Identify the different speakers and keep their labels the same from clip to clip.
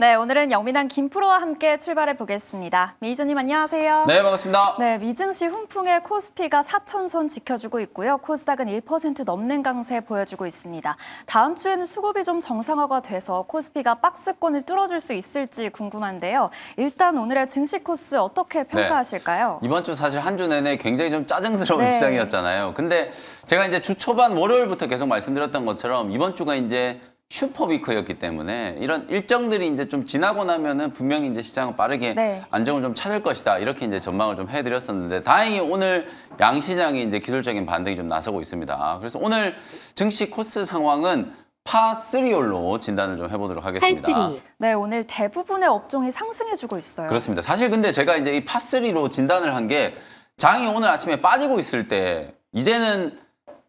Speaker 1: 네, 오늘은 영민한 김프로와 함께 출발해 보겠습니다. 미희준님 안녕하세요.
Speaker 2: 네, 반갑습니다.
Speaker 1: 네, 미증시 훈풍의 코스피가 4,000선 지켜주고 있고요. 코스닥은 1% 넘는 강세 보여주고 있습니다. 다음 주에는 수급이 좀 정상화가 돼서 코스피가 박스권을 뚫어줄 수 있을지 궁금한데요. 일단 오늘의 증시 코스 어떻게 평가하실까요?
Speaker 2: 이번 주 사실 한 주 내내 굉장히 좀 짜증스러운
Speaker 1: 네.
Speaker 2: 시장이었잖아요. 근데 제가 이제 주 초반 월요일부터 계속 말씀드렸던 것처럼 이번 주가 이제 슈퍼위크였기 때문에 이런 일정들이 이제 좀 지나고 나면은 분명히 이제 시장은 빠르게
Speaker 1: 네.
Speaker 2: 안정을 좀 찾을 것이다. 이렇게 이제 전망을 좀 해드렸었는데 다행히 오늘 양시장이 이제 기술적인 반등이 좀 나서고 있습니다. 그래서 오늘 증시 코스 상황은 파3홀로 진단을 좀 해보도록 하겠습니다.
Speaker 3: 팔3.
Speaker 1: 네, 오늘 대부분의 업종이 상승해주고 있어요.
Speaker 2: 그렇습니다. 사실 근데 제가 이제 이 파3로 진단을 한 게 장이 오늘 아침에 빠지고 있을 때 이제는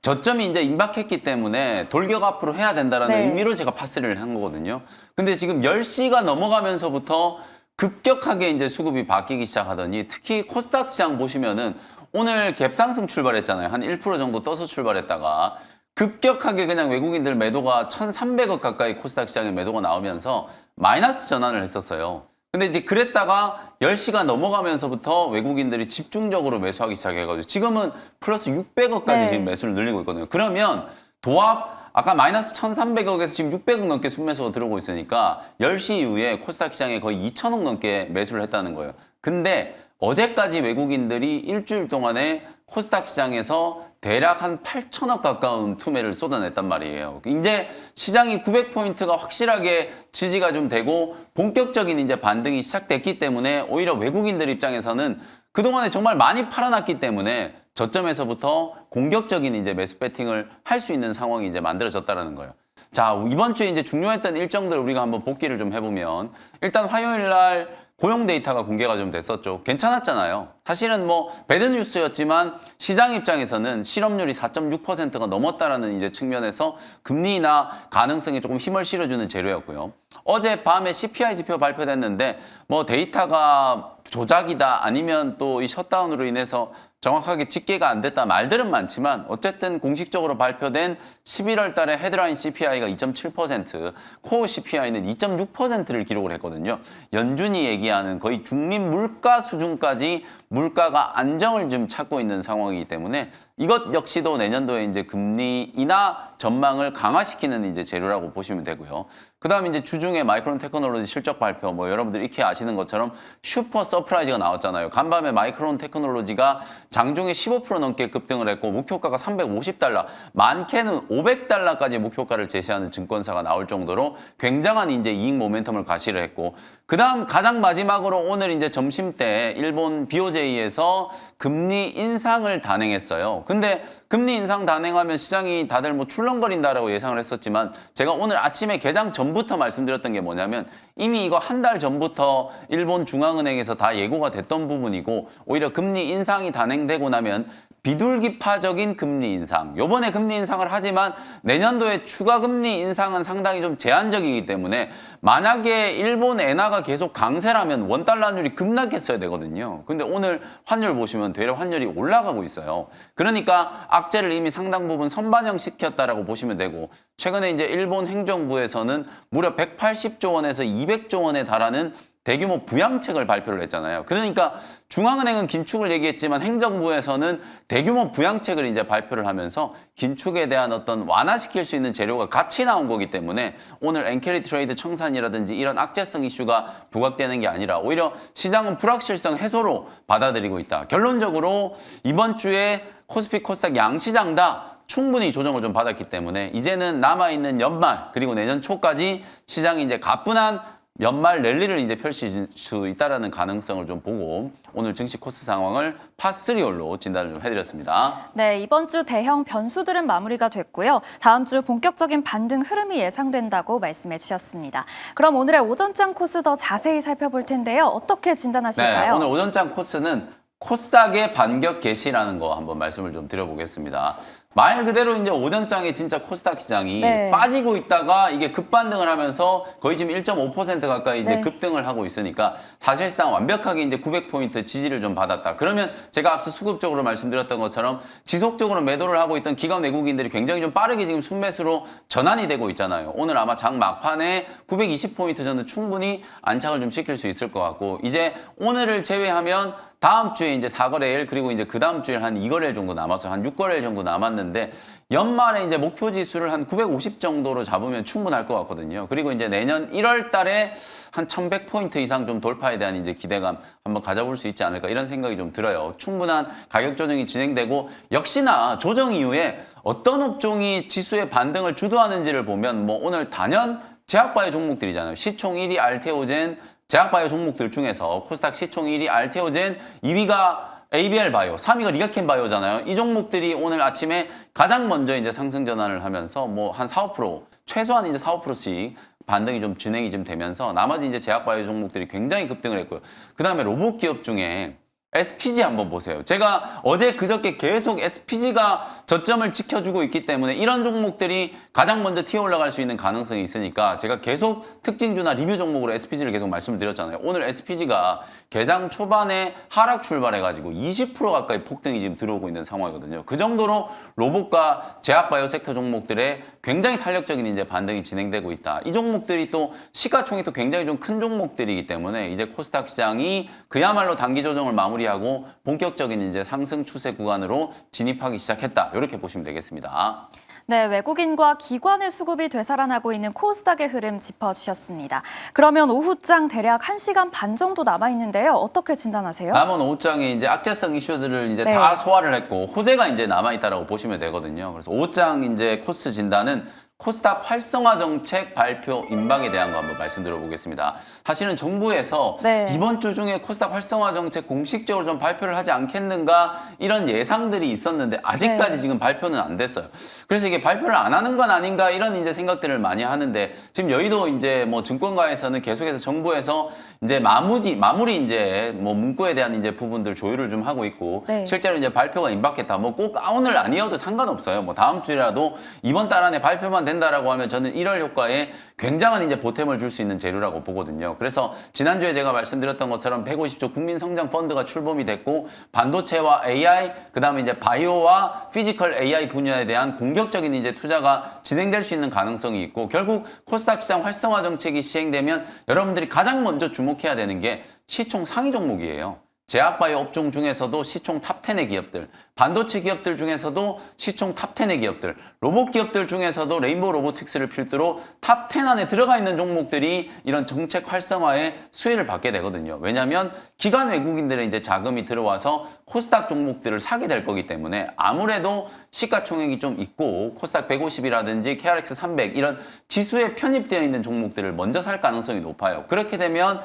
Speaker 2: 저점이 이제 임박했기 때문에 돌격 앞으로 해야 된다는
Speaker 1: 네.
Speaker 2: 의미로 제가 파3를 한 거거든요. 근데 지금 10시가 넘어가면서부터 급격하게 이제 수급이 바뀌기 시작하더니 특히 코스닥 시장 보시면은 오늘 갭상승 출발했잖아요. 한 1% 정도 떠서 출발했다가 급격하게 그냥 외국인들 매도가 1,300억 가까이 코스닥 시장에 매도가 나오면서 마이너스 전환을 했었어요. 근데 이제 그랬다가 10시가 넘어가면서부터 외국인들이 집중적으로 매수하기 시작해가지고 지금은 플러스 600억까지
Speaker 1: 네.
Speaker 2: 지금 매수를 늘리고 있거든요. 그러면 도합 아까 마이너스 1,300억에서 지금 600억 넘게 순매수가 들어오고 있으니까 10시 이후에 코스닥 시장에 거의 2,000억 넘게 매수를 했다는 거예요. 근데 어제까지 외국인들이 일주일 동안에 코스닥 시장에서 대략 한 8천억 가까운 투매를 쏟아냈단 말이에요. 이제 시장이 900포인트가 확실하게 지지가 좀 되고 본격적인 이제 반등이 시작됐기 때문에 오히려 외국인들 입장에서는 그동안에 정말 많이 팔아놨기 때문에 저점에서부터 공격적인 이제 매수 배팅을 할 수 있는 상황이 이제 만들어졌다는 거예요. 자, 이번 주에 이제 중요했던 일정들 우리가 한번 복기를 좀 해보면 일단 화요일 날 고용 데이터가 공개가 좀 됐었죠. 괜찮았잖아요. 사실은 뭐 배드 뉴스였지만 시장 입장에서는 실업률이 4.6%가 넘었다라는 이제 측면에서 금리 인하 가능성에 조금 힘을 실어주는 재료였고요. 어제 밤에 CPI 지표 발표됐는데 뭐 데이터가 조작이다 아니면 또 이 셧다운으로 인해서 정확하게 집계가 안 됐다 말들은 많지만 어쨌든 공식적으로 발표된 11월 달에 헤드라인 CPI가 2.7%, 코어 CPI는 2.6%를 기록을 했거든요. 연준이 얘기하는 거의 중립 물가 수준까지 물가가 안정을 좀 찾고 있는 상황이기 때문에 이것 역시도 내년도에 이제 금리 인하 전망을 강화시키는 이제 재료라고 보시면 되고요. 그다음에 이제 주중에 마이크론 테크놀로지 실적 발표, 뭐 여러분들 익히 아시는 것처럼 슈퍼 서프라이즈가 나왔잖아요. 간밤에 마이크론 테크놀로지가 장중에 15% 넘게 급등을 했고 목표가가 350달러, 많게는 500달러까지 목표가를 제시하는 증권사가 나올 정도로 굉장한 이제 이익 모멘텀을 가시를 했고, 그다음 가장 마지막으로 오늘 이제 점심 때 일본 BOJ에서 금리 인상을 단행했어요. 근데 금리 인상 단행하면 시장이 다들 뭐 출렁거린다라고 예상을 했었지만 제가 오늘 아침에 개장 전부터 말씀드렸던 게 뭐냐면 이미 이거 한 달 전부터 일본 중앙은행에서 다 예고가 됐던 부분이고 오히려 금리 인상이 단행되고 나면 비둘기파적인 금리 인상. 요번에 금리 인상을 하지만 내년도에 추가 금리 인상은 상당히 좀 제한적이기 때문에 만약에 일본 엔화가 계속 강세라면 원달러율이 급락했어야 되거든요. 근데 오늘 환율 보시면 되려 환율이 올라가고 있어요. 그러니까 악재를 이미 상당 부분 선반영시켰다라고 보시면 되고 최근에 이제 일본 행정부에서는 무려 180조 원에서 200조 원에 달하는 대규모 부양책을 발표를 했잖아요. 그러니까 중앙은행은 긴축을 얘기했지만 행정부에서는 대규모 부양책을 이제 발표를 하면서 긴축에 대한 어떤 완화시킬 수 있는 재료가 같이 나온 거기 때문에 오늘 엔캐리 트레이드 청산이라든지 이런 악재성 이슈가 부각되는 게 아니라 오히려 시장은 불확실성 해소로 받아들이고 있다. 결론적으로 이번 주에 코스피 코스닥 양시장 다 충분히 조정을 좀 받았기 때문에 이제는 남아있는 연말 그리고 내년 초까지 시장이 이제 가뿐한 연말 랠리를 이제 펼칠 수 있다는 가능성을 좀 보고 오늘 증시 코스 상황을 파3홀로 진단을 좀 해드렸습니다.
Speaker 1: 네, 이번 주 대형 변수들은 마무리가 됐고요. 다음 주 본격적인 반등 흐름이 예상된다고 말씀해 주셨습니다. 그럼 오늘의 오전장 코스 더 자세히 살펴볼 텐데요. 어떻게 진단하실까요?
Speaker 2: 네, 오늘 오전장 코스는 코스닥의 반격 개시라는 거 한번 말씀을 좀 드려보겠습니다. 말 그대로 이제 오전장에 진짜 코스닥 시장이
Speaker 1: 네.
Speaker 2: 빠지고 있다가 이게 급반등을 하면서 거의 지금 1.5% 가까이 이제
Speaker 1: 네.
Speaker 2: 급등을 하고 있으니까 사실상 완벽하게 이제 900포인트 지지를 좀 받았다. 그러면 제가 앞서 수급적으로 말씀드렸던 것처럼 지속적으로 매도를 하고 있던 기관 외국인들이 굉장히 좀 빠르게 지금 순매수로 전환이 되고 있잖아요. 오늘 아마 장 막판에 920포인트 저는 충분히 안착을 좀 시킬 수 있을 것 같고 이제 오늘을 제외하면 다음 주에 이제 4거래일 그리고 이제 그 다음 주에 한 2거래일 정도 남았어요. 한 6거래일 정도 남았는데 연말에 이제 목표 지수를 한 950 정도로 잡으면 충분할 것 같거든요. 그리고 이제 내년 1월 달에 한 1100포인트 이상 좀 돌파에 대한 이제 기대감 한번 가져볼 수 있지 않을까 이런 생각이 좀 들어요. 충분한 가격 조정이 진행되고 역시나 조정 이후에 어떤 업종이 지수의 반등을 주도하는지를 보면 뭐 오늘 단연 제약바이오 종목들이잖아요. 시총 1위 알테오젠 제약바이오 종목들 중에서 코스닥 시총 1위 알테오젠, 2위가 ABL 바이오, 3위가 리가켄 바이오잖아요. 이 종목들이 오늘 아침에 가장 먼저 이제 상승 전환을 하면서 뭐 한 4, 5% 최소한 이제 4, 5%씩 반등이 좀 진행이 좀 되면서 나머지 이제 제약바이오 종목들이 굉장히 급등을 했고요. 그 다음에 로봇 기업 중에 SPG 한번 보세요. 제가 어제 그저께 계속 SPG가 저점을 지켜주고 있기 때문에 이런 종목들이 가장 먼저 튀어 올라갈 수 있는 가능성이 있으니까 제가 계속 특징주나 리뷰 종목으로 SPG를 계속 말씀을 드렸잖아요. 오늘 SPG가 개장 초반에 하락 출발해가지고 20% 가까이 폭등이 지금 들어오고 있는 상황이거든요. 그 정도로 로봇과 제약바이오 섹터 종목들의 굉장히 탄력적인 이제 반등이 진행되고 있다. 이 종목들이 또 시가총이 또 굉장히 좀 큰 종목들이기 때문에 이제 코스닥 시장이 그야말로 단기 조정을 마무리하고 본격적인 이제 상승 추세 구간으로 진입하기 시작했다. 이렇게 보시면 되겠습니다.
Speaker 1: 네, 외국인과 기관의 수급이 되살아나고 있는 코스닥의 흐름 짚어주셨습니다. 그러면 오후장 대략 1시간 반 정도 남아있는데요. 어떻게 진단하세요?
Speaker 2: 남은 오후장에 이제 악재성 이슈들을 이제
Speaker 1: 네.
Speaker 2: 다 소화를 했고 호재가 이제 남아있다라고 보시면 되거든요. 그래서 오후장 이제 코스 진단은 코스닥 활성화 정책 발표 임박에 대한 거 한번 말씀드려 보겠습니다. 사실은 정부에서
Speaker 1: 네.
Speaker 2: 이번 주 중에 코스닥 활성화 정책 공식적으로 좀 발표를 하지 않겠는가 이런 예상들이 있었는데 아직까지
Speaker 1: 네.
Speaker 2: 지금 발표는 안 됐어요. 그래서 이게 발표를 안 하는 건 아닌가 이런 이제 생각들을 많이 하는데 지금 여의도 이제 뭐 증권가에서는 계속해서 정부에서 이제 마무리 이제 뭐 문구에 대한 이제 부분들 조율을 좀 하고 있고
Speaker 1: 네.
Speaker 2: 실제로 이제 발표가 임박했다. 뭐 꼭 오늘 아니어도 상관없어요. 뭐 다음 주라도 이번 달 안에 발표만 된다라고 하면 저는 1월 효과에 굉장한 이제 보탬을 줄 수 있는 재료라고 보거든요. 그래서 지난주에 제가 말씀드렸던 것처럼 150조 국민성장 펀드가 출범이 됐고 반도체와 AI, 그다음에 이제 바이오와 피지컬 AI 분야에 대한 공격적인 이제 투자가 진행될 수 있는 가능성이 있고 결국 코스닥 시장 활성화 정책이 시행되면 여러분들이 가장 먼저 주목해야 되는 게 시총 상위 종목이에요. 제약바이오 업종 중에서도 시총 탑10의 기업들, 반도체 기업들 중에서도 시총 탑10의 기업들, 로봇 기업들 중에서도 레인보우 로보틱스를 필두로 탑10 안에 들어가 있는 종목들이 이런 정책 활성화에 수혜를 받게 되거든요. 왜냐하면 기관 외국인들의 이제 자금이 들어와서 코스닥 종목들을 사게 될 거기 때문에 아무래도 시가총액이 좀 있고 코스닥 150이라든지 KRX 300 이런 지수에 편입되어 있는 종목들을 먼저 살 가능성이 높아요. 그렇게 되면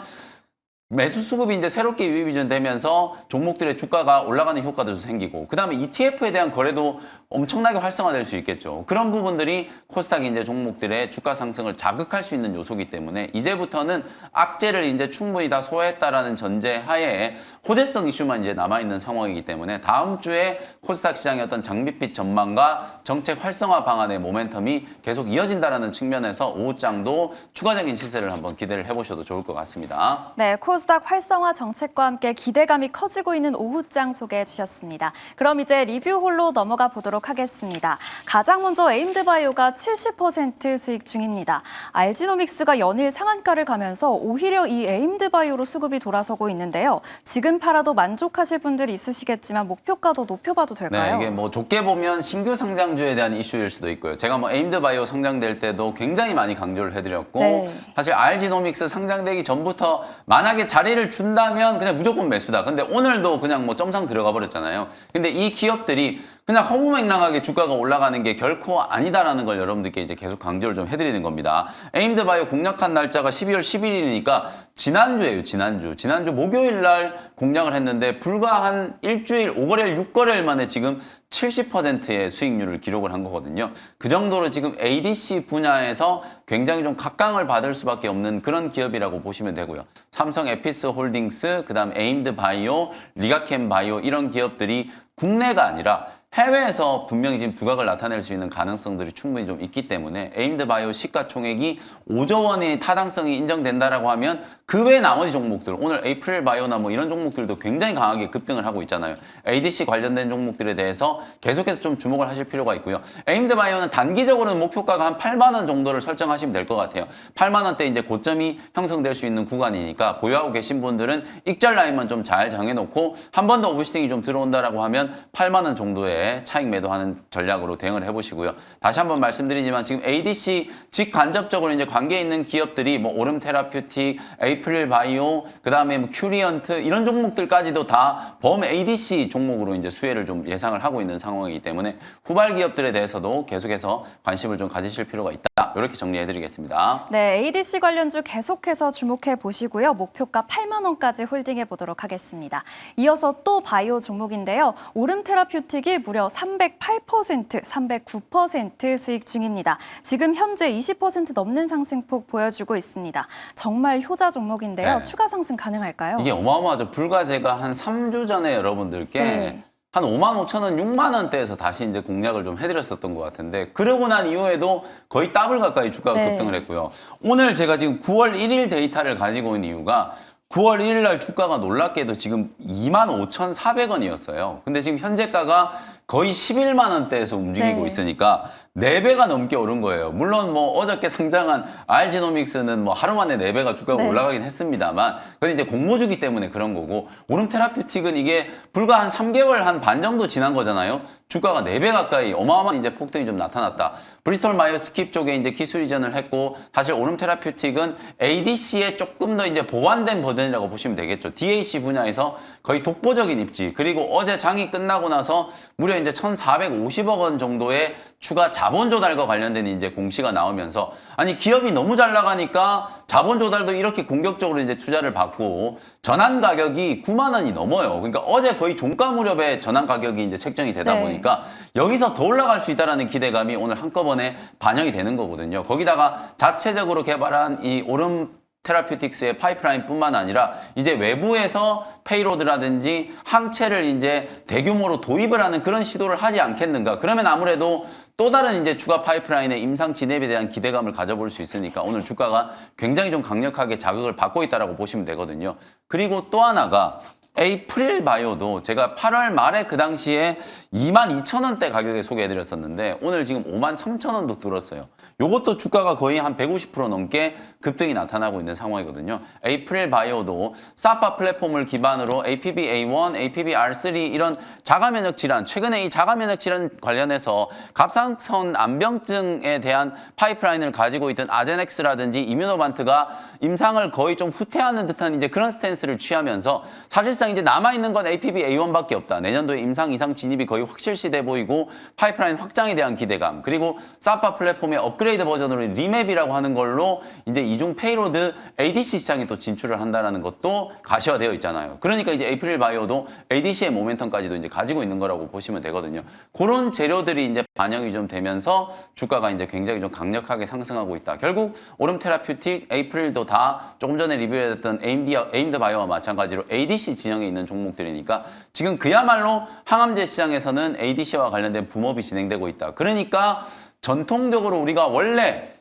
Speaker 2: 매수 수급이 이제 새롭게 유입이 되면서 종목들의 주가가 올라가는 효과도 생기고 그다음에 ETF에 대한 거래도 엄청나게 활성화될 수 있겠죠. 그런 부분들이 코스닥 이제 종목들의 주가 상승을 자극할 수 있는 요소이기 때문에 이제부터는 악재를 이제 충분히 다 소화했다라는 전제 하에 호재성 이슈만 이제 남아 있는 상황이기 때문에 다음 주에 코스닥 시장의 어떤 장밋빛 전망과 정책 활성화 방안의 모멘텀이 계속 이어진다라는 측면에서 오후장도 추가적인 시세를 한번 기대를 해보셔도 좋을 것 같습니다.
Speaker 1: 네, 코스닥 활성화 정책과 함께 기대감이 커지고 있는 오후장 소개해 주셨습니다. 그럼 이제 리뷰홀로 넘어가 보도록 하겠습니다. 가장 먼저 에임드바이오가 70% 수익 중입니다. 알지노믹스가 연일 상한가를 가면서 오히려 이 에임드바이오로 수급이 돌아서고 있는데요. 지금 팔아도 만족하실 분들이 있으시겠지만 목표가도 높여봐도 될까요?
Speaker 2: 네, 이게 뭐 좋게 보면 신규 상장주에 대한 이슈일 수도 있고요. 제가 뭐 에임드바이오 상장될 때도 굉장히 많이 강조를 해드렸고
Speaker 1: 네.
Speaker 2: 사실 알지노믹스 상장되기 전부터 만약에 자리를 준다면 그냥 무조건 매수다. 근데 오늘도 그냥 뭐 점상 들어가 버렸잖아요. 근데 이 기업들이 그냥 허무맹랑하게 주가가 올라가는 게 결코 아니다라는 걸 여러분들께 이제 계속 강조를 좀 해드리는 겁니다. 에임드바이오 공략한 날짜가 12월 11일이니까 지난주예요, 지난주 목요일 날 공략을 했는데 불과 한 일주일, 5거래일, 6거래일 만에 지금 70%의 수익률을 기록을 한 거거든요. 그 정도로 지금 ADC 분야에서 굉장히 좀 각광을 받을 수밖에 없는 그런 기업이라고 보시면 되고요. 삼성 에피스 홀딩스, 그다음 에임드 바이오, 리가켄 바이오 이런 기업들이 국내가 아니라 해외에서 분명히 지금 부각을 나타낼 수 있는 가능성들이 충분히 좀 있기 때문에 에임드 바이오 시가총액이 5조 원의 타당성이 인정된다라고 하면 그 외 나머지 종목들, 오늘 에이프릴 바이오나 뭐 이런 종목들도 굉장히 강하게 급등을 하고 있잖아요. ADC 관련된 종목들에 대해서 계속해서 좀 주목을 하실 필요가 있고요. 에임드 바이오는 단기적으로는 목표가가 한 8만 원 정도를 설정하시면 될 것 같아요. 8만 원대 이제 고점이 형성될 수 있는 구간이니까 보유하고 계신 분들은 익절 라인만 좀 잘 정해놓고 한 번 더 오버슈팅이 좀 들어온다라고 하면 8만 원 정도의 차익 매도하는 전략으로 대응을 해보시고요. 다시 한번 말씀드리지만 지금 ADC 직간접적으로 이제 관계 있는 기업들이 뭐 오름 테라퓨틱, 에이프릴 바이오, 그다음에 뭐 큐리언트 이런 종목들까지도 다 범 ADC 종목으로 이제 수혜를 좀 예상을 하고 있는 상황이기 때문에 후발 기업들에 대해서도 계속해서 관심을 좀 가지실 필요가 있다. 이렇게 정리해드리겠습니다.
Speaker 1: 네, ADC 관련주 계속해서 주목해 보시고요. 목표가 8만 원까지 홀딩해 보도록 하겠습니다. 이어서 또 바이오 종목인데요. 오름 테라퓨틱이 무려 308%, 309% 수익 중입니다. 지금 현재 20% 넘는 상승폭 보여주고 있습니다. 정말 효자 종목인데요.
Speaker 2: 네.
Speaker 1: 추가 상승 가능할까요?
Speaker 2: 이게 어마어마하죠. 불과 제가 한 3주 전에 여러분들께
Speaker 1: 네.
Speaker 2: 한 5만 5천 원, 6만 원대에서 다시 이제 공략을 좀 해드렸었던 것 같은데 그러고 난 이후에도 거의 더블 가까이 주가가
Speaker 1: 네.
Speaker 2: 급등을 했고요. 오늘 제가 지금 9월 1일 데이터를 가지고 있는 이유가 9월 1일 날 주가가 놀랍게도 지금 25,400원이었어요. 근데 지금 현재가가 거의 11만 원대에서 움직이고
Speaker 1: 네.
Speaker 2: 있으니까 4배가 넘게 오른 거예요. 물론 뭐 어저께 상장한 알지노믹스는 뭐 하루 만에 4배가 주가가
Speaker 1: 네.
Speaker 2: 올라가긴 했습니다만 그건 이제 공모주기 때문에 그런 거고 오름 테라퓨틱은 이게 불과 한 3개월 한 반 정도 지난 거잖아요. 주가가 4배 가까이 어마어마한 이제 폭등이 좀 나타났다. 브리스톨 마이어 스킵 쪽에 이제 기술 이전을 했고 사실 오름 테라퓨틱은 ADC의 조금 더 이제 보완된 버전이라고 보시면 되겠죠. DAC 분야에서 거의 독보적인 입지. 그리고 어제 장이 끝나고 나서 무려 이제 1,450억 원 정도의 추가 자본 조달과 관련된 이제 공시가 나오면서 아니 기업이 너무 잘 나가니까 자본 조달도 이렇게 공격적으로 이제 투자를 받고 전환 가격이 9만 원이 넘어요. 그러니까 어제 거의 종가 무렵에 전환 가격이 이제 책정이 되다
Speaker 1: 네.
Speaker 2: 보니까 여기서 더 올라갈 수 있다라는 기대감이 오늘 한꺼번에 반영이 되는 거거든요. 거기다가 자체적으로 개발한 이 오름 테라퓨틱스의 파이프라인뿐만 아니라 이제 외부에서 페이로드라든지 항체를 이제 대규모로 도입을 하는 그런 시도를 하지 않겠는가. 그러면 아무래도 또 다른 이제 추가 파이프라인의 임상 진입에 대한 기대감을 가져볼 수 있으니까 오늘 주가가 굉장히 좀 강력하게 자극을 받고 있다라고 보시면 되거든요. 그리고 또 하나가 에이프릴 바이오도 제가 8월 말에 그 당시에 22,000원대 가격에 소개해드렸었는데 오늘 지금 53,000원도 뚫었어요. 요것도 주가가 거의 한 150% 넘게 급등이 나타나고 있는 상황이거든요. 에이프릴 바이오도 사파 플랫폼을 기반으로 APB-A1, APB-R3 이런 자가면역 질환, 최근에 이 자가면역 질환 관련해서 갑상선 암병증에 대한 파이프라인을 가지고 있던 아제넥스라든지 이뮤노반트가 임상을 거의 좀 후퇴하는 듯한 이제 그런 스탠스를 취하면서 사실상 이제 남아있는 건 APB-A1밖에 없다. 내년도에 임상 이상 진입이 거의 확실시돼 보이고 파이프라인 확장에 대한 기대감 그리고 사파 플랫폼의 업그레이드 버전으로 리맵이라고 하는 걸로 이제 이중 페이로드 ADC 시장에 또 진출을 한다는 것도 가시화되어 있잖아요. 그러니까 이제 에이프릴 바이오도 ADC의 모멘텀까지도 이제 가지고 있는 거라고 보시면 되거든요. 그런 재료들이 이제 반영이 좀 되면서 주가가 이제 굉장히 좀 강력하게 상승하고 있다. 결국 오름 테라퓨틱, 에이프릴도 다 조금 전에 리뷰했던 에임드 바이오와 마찬가지로 ADC 진영에 있는 종목들이니까 지금 그야말로 항암제 시장에서는 ADC와 관련된 붐업이 진행되고 있다. 그러니까 전통적으로 우리가 원래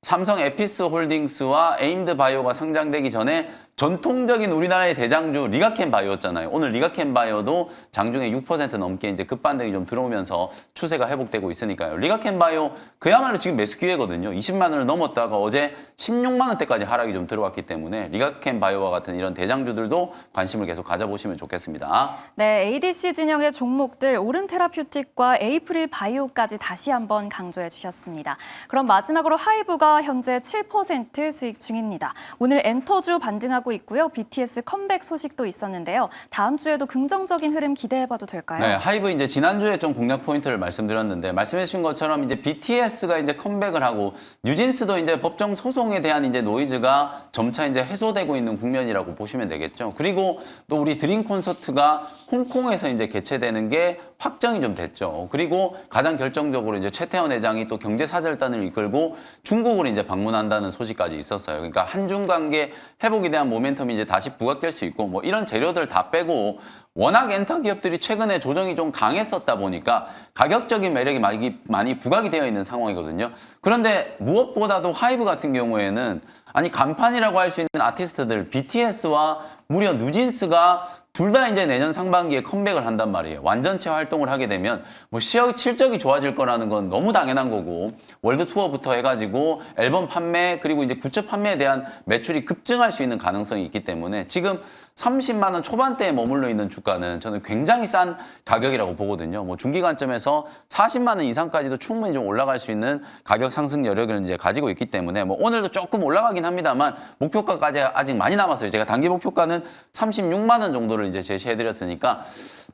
Speaker 2: 삼성 에피스 홀딩스와 에임드 바이오가 상장되기 전에 전통적인 우리나라의 대장주 리가켄 바이오였잖아요. 오늘 리가켄 바이오도 장중에 6% 넘게 이제 급반등이 좀 들어오면서 추세가 회복되고 있으니까요. 리가켄 바이오 그야말로 지금 매수 기회거든요. 20만 원을 넘었다가 어제 16만 원대까지 하락이 좀 들어왔기 때문에 리가켄 바이오와 같은 이런 대장주들도 관심을 계속 가져보시면 좋겠습니다.
Speaker 1: 네, ADC 진영의 종목들 오름 테라퓨틱과 에이프릴 바이오까지 다시 한번 강조해 주셨습니다. 그럼 마지막으로 하이브가 현재 7% 수익 중입니다. 오늘 엔터주 반등하고 있고요. BTS 컴백 소식도 있었는데요. 다음 주에도 긍정적인 흐름 기대해봐도 될까요?
Speaker 2: 네, 하이브 이제 지난주에 좀 공략 포인트를 말씀드렸는데 말씀해 주신 것처럼 이제 BTS가 이제 컴백을 하고 뉴진스도 이제 법정 소송에 대한 이제 노이즈가 점차 이제 해소되고 있는 국면이라고 보시면 되겠죠. 그리고 또 우리 드림 콘서트가 홍콩에서 이제 개최되는 게 확정이 좀 됐죠. 그리고 가장 결정적으로 이제 최태원 회장이 또 경제사절단을 이끌고 중국을 이제 방문한다는 소식까지 있었어요. 그러니까 한중 관계 회복에 대한 모멘텀이 이제 다시 부각될 수 있고 뭐 이런 재료들 다 빼고 워낙 엔터 기업들이 최근에 조정이 좀 강했었다 보니까 가격적인 매력이 많이 부각이 되어 있는 상황이거든요. 그런데 무엇보다도 하이브 같은 경우에는 아니 간판이라고 할 수 있는 아티스트들 BTS와 무려 뉴진스가 둘 다 이제 내년 상반기에 컴백을 한단 말이에요. 완전체 활동을 하게 되면 뭐 실적이 좋아질 거라는 건 너무 당연한 거고 월드 투어부터 해가지고 앨범 판매 그리고 이제 굿즈 판매에 대한 매출이 급증할 수 있는 가능성이 있기 때문에 지금 30만 원 초반대에 머물러 있는 주가는 저는 굉장히 싼 가격이라고 보거든요. 뭐 중기 관점에서 40만 원 이상까지도 충분히 좀 올라갈 수 있는 가격 상승 여력을 이제 가지고 있기 때문에 뭐 오늘도 조금 올라가긴 합니다만 목표가까지 아직 많이 남았어요. 제가 단기 목표가는 36만 원 정도를 이제 제시해드렸으니까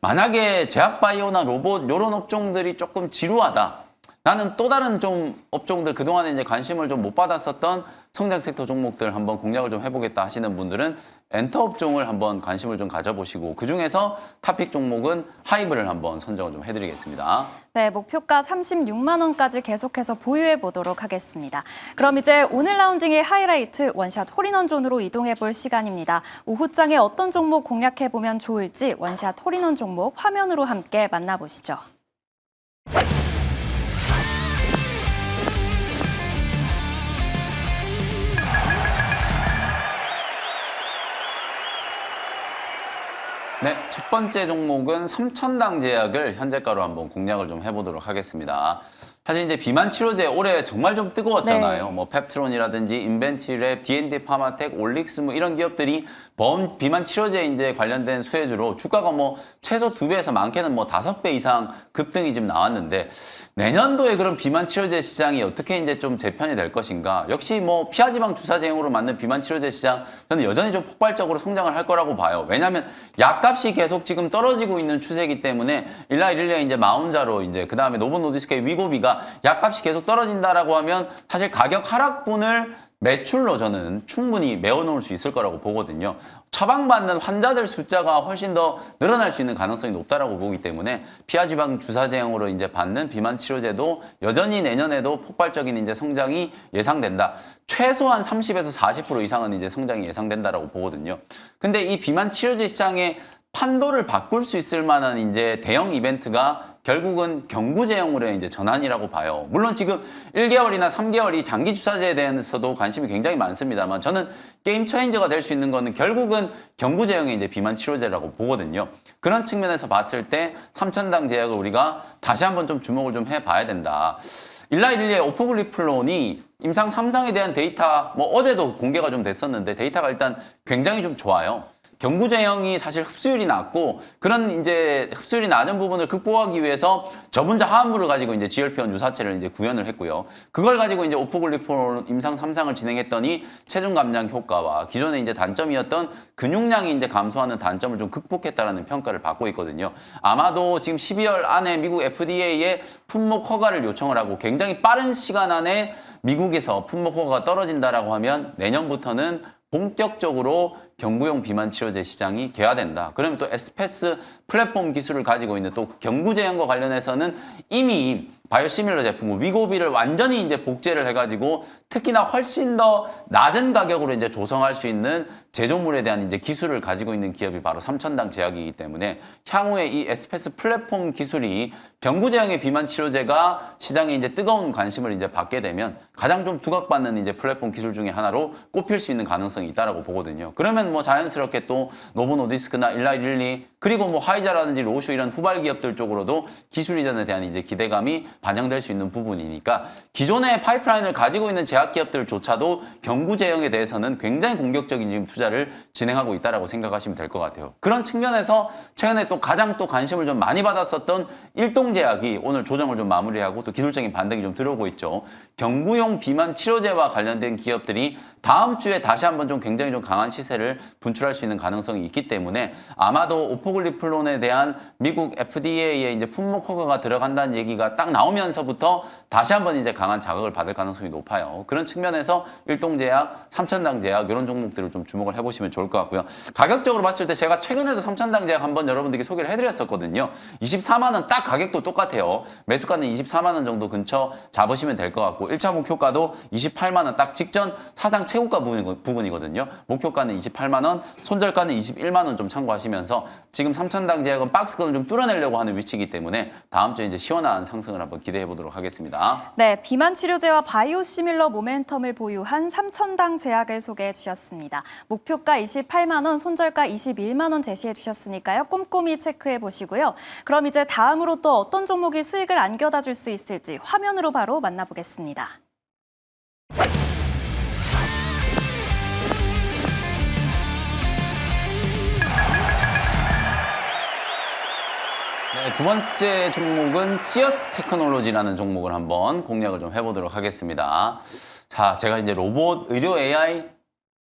Speaker 2: 만약에 제약바이오나 로봇 이런 업종들이 조금 지루하다. 나는 또 다른 좀 업종들 그동안에 이제 관심을 좀 못 받았었던 성장 섹터 종목들 한번 공략을 좀 해보겠다 하시는 분들은 엔터 업종을 한번 관심을 좀 가져보시고 그중에서 탑픽 종목은 하이브를 한번 선정을 좀 해드리겠습니다.
Speaker 1: 네, 목표가 36만 원까지 계속해서 보유해 보도록 하겠습니다. 그럼 이제 오늘 라운딩의 하이라이트 원샷 홀인원 존으로 이동해 볼 시간입니다. 오후장에 어떤 종목 공략해 보면 좋을지 원샷 홀인원 종목 화면으로 함께 만나보시죠.
Speaker 2: 네, 첫 번째 종목은 삼천당 제약을 현재가로 한번 공략을 좀 해보도록 하겠습니다. 사실 이제 비만 치료제 올해 정말 좀 뜨거웠잖아요.
Speaker 1: 네.
Speaker 2: 뭐 펩트론이라든지 인벤티랩, D&D 파마텍, 올릭스 뭐 이런 기업들이 비만 치료제 이제 관련된 수혜주로 주가가 뭐 최소 2배에서 많게는 뭐 5배 이상 급등이 지금 나왔는데 내년도에 그런 비만 치료제 시장이 어떻게 이제 좀 재편이 될 것인가? 역시 뭐 피하지방 주사 제형으로 만든 비만 치료제 시장 저는 여전히 좀 폭발적으로 성장을 할 거라고 봐요. 왜냐하면 약값이 계속 지금 떨어지고 있는 추세이기 때문에 일라이릴리아 이제 마운자로 이제 그 다음에 노보노디스크의 위고비가 약값이 계속 떨어진다라고 하면 사실 가격 하락분을 매출로 저는 충분히 메워놓을 수 있을 거라고 보거든요. 처방받는 환자들 숫자가 훨씬 더 늘어날 수 있는 가능성이 높다라고 보기 때문에 피하지방 주사 제형으로 이제 받는 비만 치료제도 여전히 내년에도 폭발적인 이제 성장이 예상된다. 최소한 30에서 40% 이상은 이제 성장이 예상된다라고 보거든요. 근데 이 비만 치료제 시장에 판도를 바꿀 수 있을 만한 이제 대형 이벤트가 결국은 경구제형으로의 이제 전환이라고 봐요. 물론 지금 1개월이나 3개월이 장기 주사제에 대해서도 관심이 굉장히 많습니다만 저는 게임 체인저가 될 수 있는 거는 결국은 경구제형의 이제 비만 치료제라고 보거든요. 그런 측면에서 봤을 때 삼천당 제약을 우리가 다시 한번 좀 주목을 좀 해봐야 된다. 일라이릴리의 오포글리플론이 임상 3상에 대한 데이터 뭐 어제도 공개가 좀 됐었는데 데이터가 일단 굉장히 좀 좋아요. 경구제형이 사실 흡수율이 낮고 그런 이제 흡수율이 낮은 부분을 극복하기 위해서 저분자 화합물을 가지고 이제 GLP-1 유사체를 이제 구현을 했고요. 그걸 가지고 이제 오포글리폴 임상 3상을 진행했더니 체중 감량 효과와 기존에 이제 단점이었던 근육량이 이제 감소하는 단점을 좀 극복했다라는 평가를 받고 있거든요. 아마도 지금 12월 안에 미국 FDA에 품목 허가를 요청을 하고 굉장히 빠른 시간 안에 미국에서 품목 허가가 떨어진다라고 하면 내년부터는 본격적으로 경구용 비만 치료제 시장이 개화된다. 그러면 또 에스페스 플랫폼 기술을 가지고 있는 또 경구제형과 관련해서는 이미 바이오시밀러 제품 위고비를 완전히 이제 복제를 해가지고 특히나 훨씬 더 낮은 가격으로 이제 조성할 수 있는 제조물에 대한 이제 기술을 가지고 있는 기업이 바로 삼천당 제약이기 때문에 향후에 이 에스페스 플랫폼 기술이 경구제형의 비만 치료제가 시장에 이제 뜨거운 관심을 이제 받게 되면 가장 좀 두각받는 이제 플랫폼 기술 중에 하나로 꼽힐 수 있는 가능성이 있다라고 보거든요. 그러면 뭐 자연스럽게 또 노보노디스크나 일라이릴리 그리고 뭐 화이자라든지 로쇼 이런 후발 기업들 쪽으로도 기술 이전에 대한 이제 기대감이 반영될 수 있는 부분이니까 기존의 파이프라인을 가지고 있는 제약 기업들조차도 경구제형에 대해서는 굉장히 공격적인 지금 투자를 진행하고 있다라고 생각하시면 될 것 같아요. 그런 측면에서 최근에 또 가장 또 관심을 좀 많이 받았었던 일동제약이 오늘 조정을 좀 마무리하고 또 기술적인 반등이 좀 들어오고 있죠. 경구용 비만 치료제와 관련된 기업들이 다음 주에 다시 한번 좀 굉장히 좀 강한 시세를 분출할 수 있는 가능성이 있기 때문에 아마도 오포글리플론에 대한 미국 FDA의 이제 품목 허가가 들어간다는 얘기가 딱 나오면서부터 다시 한번 이제 강한 자극을 받을 가능성이 높아요. 그런 측면에서 일동제약, 삼천당제약 이런 종목들을 좀 주목을 해보시면 좋을 것 같고요. 가격적으로 봤을 때 제가 최근에도 삼천당제약 한번 여러분들께 소개를 해드렸었거든요. 24만 원 딱 가격도 똑같아요. 매수가는 24만 원 정도 근처 잡으시면 될 것 같고 1차 목표가도 28만 원 딱 직전 사상 최고가 부분이거든요. 목표가는 28만 원, 손절가는 21만 원 좀 참고하시면서 지금 삼천당제약은 박스권을 좀 뚫어내려고 하는 위치이기 때문에 다음 주에 이제 시원한 상승을 한번 기대해 보도록 하겠습니다.
Speaker 1: 네, 비만 치료제와 바이오시밀러 모멘텀을 보유한 삼천당 제약을 소개해 주셨습니다. 목표가 28만 원, 손절가 21만 원 제시해 주셨으니까요. 꼼꼼히 체크해 보시고요. 그럼 이제 다음으로 또 어떤 종목이 수익을 안겨다 줄 수 있을지 화면으로 바로 만나보겠습니다.
Speaker 2: 네, 두 번째 종목은 시어스 테크놀로지라는 종목을 한번 공략을 좀 해보도록 하겠습니다. 자, 제가 이제 로봇, 의료 AI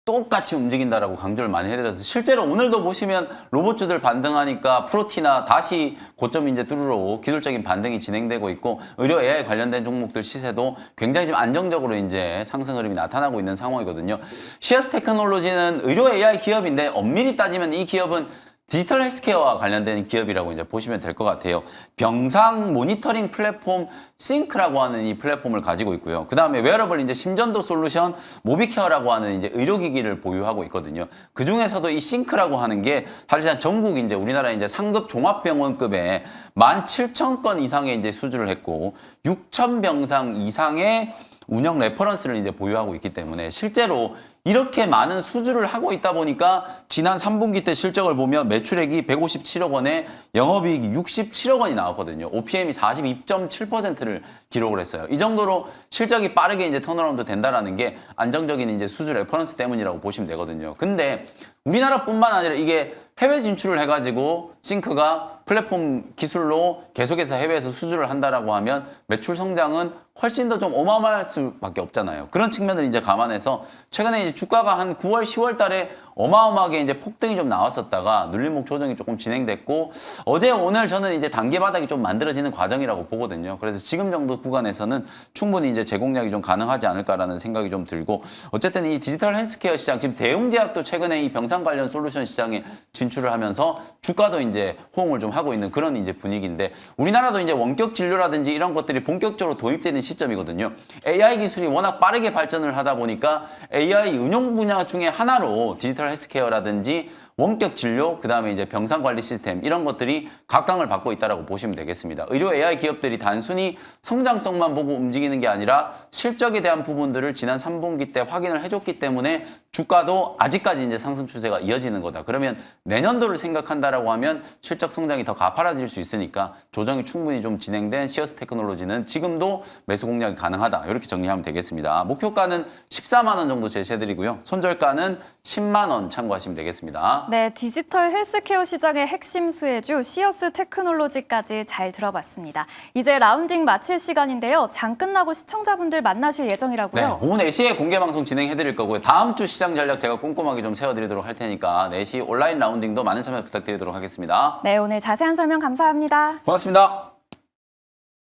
Speaker 2: 똑같이 움직인다라고 강조를 많이 해드려서 실제로 오늘도 보시면 로봇주들 반등하니까 프로티나 다시 고점 이제 뚫으러 기술적인 반등이 진행되고 있고 의료 AI 관련된 종목들 시세도 굉장히 좀 안정적으로 이제 상승 흐름이 나타나고 있는 상황이거든요. 시어스 테크놀로지는 의료 AI 기업인데 엄밀히 따지면 이 기업은 디지털 헬스케어와 관련된 기업이라고 이제 보시면 될 것 같아요. 병상 모니터링 플랫폼 싱크라고 하는 이 플랫폼을 가지고 있고요. 그 다음에 웨어러블 이제 심전도 솔루션 모비케어라고 하는 이제 의료기기를 보유하고 있거든요. 그 중에서도 이 싱크라고 하는 게 사실상 전국 이제 우리나라 이제 상급 종합병원급에 17,000건 이상의 이제 수주를 했고 6,000병상 이상의 운영 레퍼런스를 이제 보유하고 있기 때문에 실제로 이렇게 많은 수주를 하고 있다 보니까 지난 3분기 때 실적을 보면 매출액이 157억 원에 영업이익이 67억 원이 나왔거든요. OPM이 42.7%를 기록을 했어요. 이 정도로 실적이 빠르게 이제 턴어라운드 된다라는 게 안정적인 이제 수주 레퍼런스 때문이라고 보시면 되거든요. 근데 우리나라뿐만 아니라 이게 해외 진출을 해가지고 싱크가 플랫폼 기술로 계속해서 해외에서 수주를 한다라고 하면 매출 성장은 훨씬 더 좀 어마어마할 수밖에 없잖아요. 그런 측면을 이제 감안해서 최근에 이제 주가가 한 9월, 10월 달에 어마어마하게 이제 폭등이 좀 나왔었다가 눌림목 조정이 조금 진행됐고 어제 오늘 저는 이제 단계 바닥이 좀 만들어지는 과정이라고 보거든요. 그래서 지금 정도 구간에서는 충분히 이제 재공략이 좀 가능하지 않을까라는 생각이 좀 들고 어쨌든 이 디지털 헬스케어 시장 지금 대웅제약도 최근에 이 병상 관련 솔루션 시장에 진출을 하면서 주가도 이제 호응을 좀 하고 있는 그런 이제 분위기인데 우리나라도 이제 원격 진료라든지 이런 것들이 본격적으로 도입되는 시점이거든요. AI 기술이 워낙 빠르게 발전을 하다 보니까 AI 응용 분야 중에 하나로 디지털 헬스케어라든지 원격 진료, 그 다음에 이제 병상 관리 시스템 이런 것들이 각광을 받고 있다라고 보시면 되겠습니다. 의료 AI 기업들이 단순히 성장성만 보고 움직이는 게 아니라 실적에 대한 부분들을 지난 3분기 때 확인을 해줬기 때문에 주가도 아직까지 이제 상승 추세가 이어지는 거다. 그러면 내년도를 생각한다라고 하면 실적 성장이 더 가파라질 수 있으니까 조정이 충분히 좀 진행된 시어스 테크놀로지는 지금도 매수 공략이 가능하다. 이렇게 정리하면 되겠습니다. 목표가는 14만 원 정도 제시해드리고요. 손절가는 10만 원 참고하시면 되겠습니다.
Speaker 1: 네, 디지털 헬스케어 시장의 핵심 수혜주 시어스 테크놀로지까지 잘 들어봤습니다. 이제 라운딩 마칠 시간인데요. 장 끝나고 시청자분들 만나실 예정이라고요.
Speaker 2: 네, 오후 4시에 공개 방송 진행해드릴 거고요. 다음 주 시장 전략 제가 꼼꼼하게 좀 세워드리도록 할 테니까 4시 온라인 라운딩도 많은 참여 부탁드리도록 하겠습니다.
Speaker 1: 네, 오늘 자세한 설명 감사합니다.
Speaker 2: 고맙습니다.